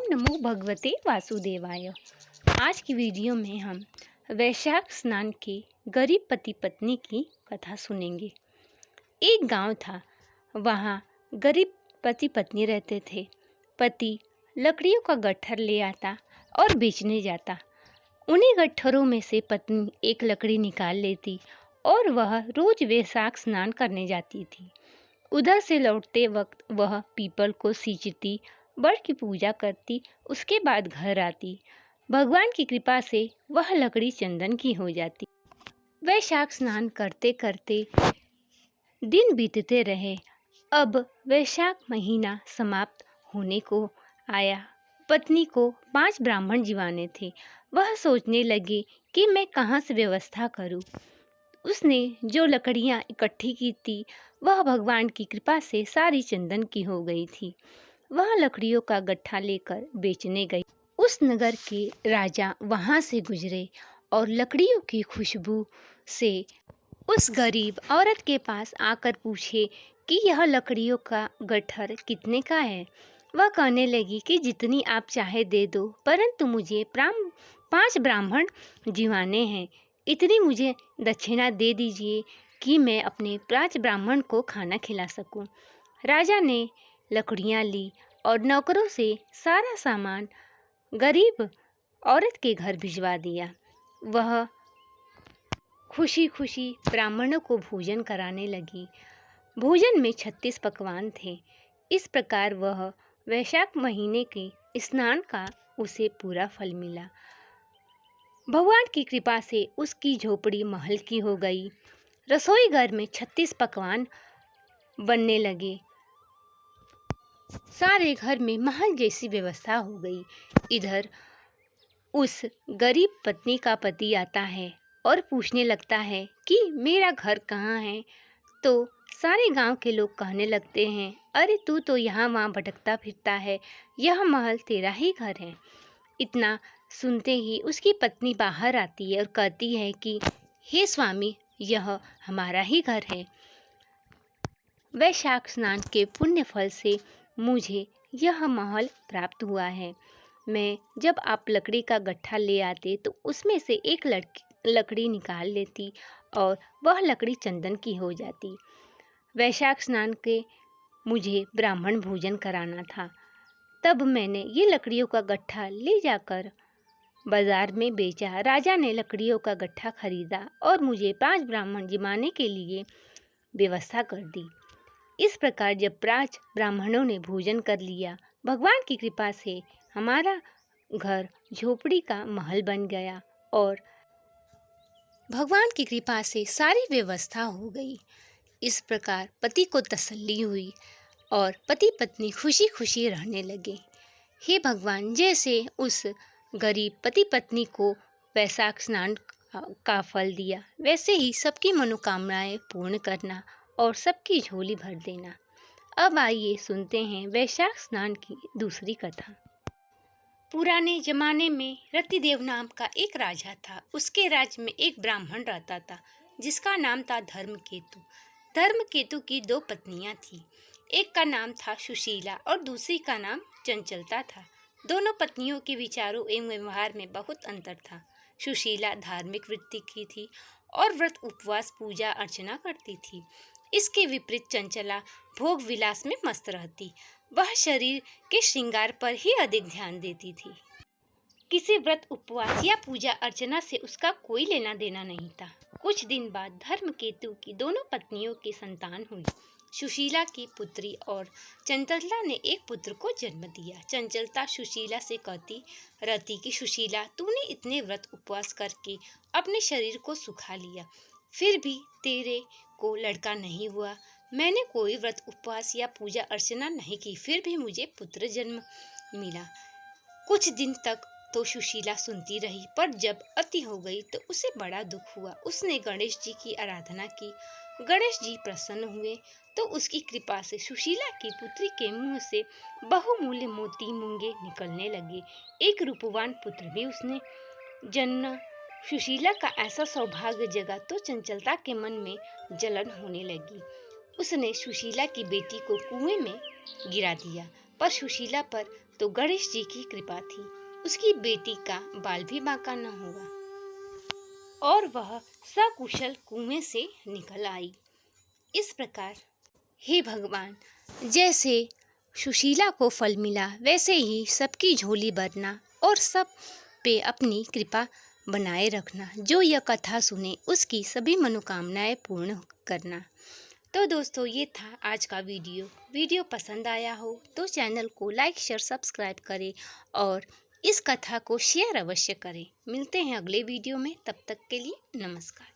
नमो भगवते वासुदेवाय। आज की वीडियो में हम वैशाख स्नान के गरीब पति पत्नी की कथा सुनेंगे। एक गांव था, वहाँ गरीब पति पत्नी रहते थे। पति लकड़ियों का गट्ठर ले आता और बेचने जाता। उन्हीं गट्ठरों में से पत्नी एक लकड़ी निकाल लेती और वह रोज वैशाख स्नान करने जाती थी। उधर से लौटते वक्त वह पीपल को सींचती, बड़ की पूजा करती, उसके बाद घर आती। भगवान की कृपा से वह लकड़ी चंदन की हो जाती। वैशाख स्नान करते करते दिन बीतते रहे। अब वैशाख महीना समाप्त होने को आया। पत्नी को 5 ब्राह्मण जीवाने थे। वह सोचने लगी कि मैं कहाँ से व्यवस्था करूँ। उसने जो लकड़ियाँ इकट्ठी की थी वह भगवान की कृपा से सारी चंदन की हो गई थी। वह लकड़ियों का गट्ठा लेकर बेचने गई। उस नगर के राजा वहाँ से गुजरे और लकड़ियों की खुशबू से उस गरीब औरत के पास आकर पूछे कि यह लकड़ियों का गट्ठर कितने का है। वह कहने लगी कि जितनी आप चाहे दे दो, परंतु मुझे 5 ब्राह्मण जीवाने हैं। इतनी मुझे दक्षिणा दे दीजिए कि मैं अपने 5 ब्राह्मण को खाना खिला सकूं। राजा ने लकड़ियां ली और नौकरों से सारा सामान गरीब औरत के घर भिजवा दिया। वह खुशी खुशी ब्राह्मणों को भोजन कराने लगी। भोजन में 36 पकवान थे। इस प्रकार वह वैशाख महीने के स्नान का उसे पूरा फल मिला। भगवान की कृपा से उसकी झोपड़ी महल की हो गई। रसोई घर में 36 पकवान बनने लगे। सारे घर में महल जैसी व्यवस्था हो गई। इधर उस गरीब पत्नी का पति आता है और पूछने लगता है कि मेरा घर कहाँ है। तो सारे गांव के लोग कहने लगते हैं, अरे तू तो यहाँ वहाँ भटकता फिरता है, यह महल तेरा ही घर है। इतना सुनते ही उसकी पत्नी बाहर आती है और कहती है कि हे स्वामी, यह हमारा ही घर है। वैशाख स्नान के पुण्य फल से मुझे यह महल प्राप्त हुआ है। मैं जब आप लकड़ी का गट्ठा ले आते तो उसमें से एक लकड़ी निकाल लेती और वह लकड़ी चंदन की हो जाती। वैशाख स्नान के मुझे ब्राह्मण भोजन कराना था। तब मैंने ये लकड़ियों का गट्ठा ले जाकर बाजार में बेचा। राजा ने लकड़ियों का गट्ठा खरीदा और मुझे 5 ब्राह्मण जिमाने के लिए व्यवस्था कर दी। इस प्रकार जब 5 ब्राह्मणों ने भोजन कर लिया, भगवान की कृपा से हमारा घर झोपड़ी का महल बन गया और भगवान की कृपा से सारी व्यवस्था हो गई। इस प्रकार पति को तसल्ली हुई और पति पत्नी खुशी खुशी रहने लगे। हे भगवान, जैसे उस गरीब पति पत्नी को वैशाख स्नान का फल दिया, वैसे ही सबकी मनोकामनाएं पूर्ण करना और सबकी झोली भर देना। अब आइए सुनते हैं वैशाख स्नान की दूसरी कथा। पुराने जमाने में रतिदेव नाम का एक राजा था। उसके राज्य में एक ब्राह्मण रहता था जिसका नाम था धर्मकेतु। धर्मकेतु की 2 पत्नियां थीं। एक का नाम था सुशीला और दूसरी का नाम चंचलता था। दोनों पत्नियों के विचारों एवं व्यवहार में बहुत अंतर था। सुशीला धार्मिक वृत्ति की थी और व्रत उपवास पूजा अर्चना करती थी। इसके विपरीत चंचला भोग विलास में मस्त रहती। वह शरीर के श्रृंगार पर ही अधिक ध्यान देती थी। किसी व्रत उपवास या पूजा अर्चना से उसका कोई लेना देना नहीं था। कुछ दिन बाद धर्मकेतु की दोनों पत्नियों की संतान हुई। सुशीला की पुत्री और चंचलता ने एक पुत्र को जन्म दिया। चंचलता सुशीला से कहती रहती कि सुशीला, तूने इतने व्रत उपवास करके अपने शरीर को सुखा लिया, फिर भी तेरे को लड़का नहीं हुआ। मैंने कोई व्रत उपवास या पूजा अर्चना नहीं की, फिर भी मुझे पुत्र जन्म मिला। कुछ दिन तक तो सुशीला सुनती रही, पर जब अति हो गई तो उसे बड़ा दुख हुआ। उसने गणेश जी की आराधना की। गणेश जी प्रसन्न हुए तो उसकी कृपा से सुशीला की पुत्री के मुंह से बहुमूल्य मोती मूंगे निकलने लगे। एक रूपवान पुत्र भी उसने जन्म। सुशीला का ऐसा सौभाग्य जगा तो चंचलता के मन में जलन होने लगी। उसने सुशीला की बेटी को कुएं में गिरा दिया, पर सुशीला पर तो गणेश जी की कृपा थी, उसकी बेटी का बाल भी बांका न हुआ और वह सकुशल कुएं से निकल आई। इस प्रकार हे भगवान, जैसे सुशीला को फल मिला वैसे ही सबकी झोली भरना और सब पे अपनी कृपा बनाए रखना। जो यह कथा सुने उसकी सभी मनोकामनाएं पूर्ण करना। तो दोस्तों, ये था आज का वीडियो पसंद आया हो तो चैनल को लाइक शेयर सब्सक्राइब करें और इस कथा को शेयर अवश्य करें। मिलते हैं अगले वीडियो में, तब तक के लिए नमस्कार।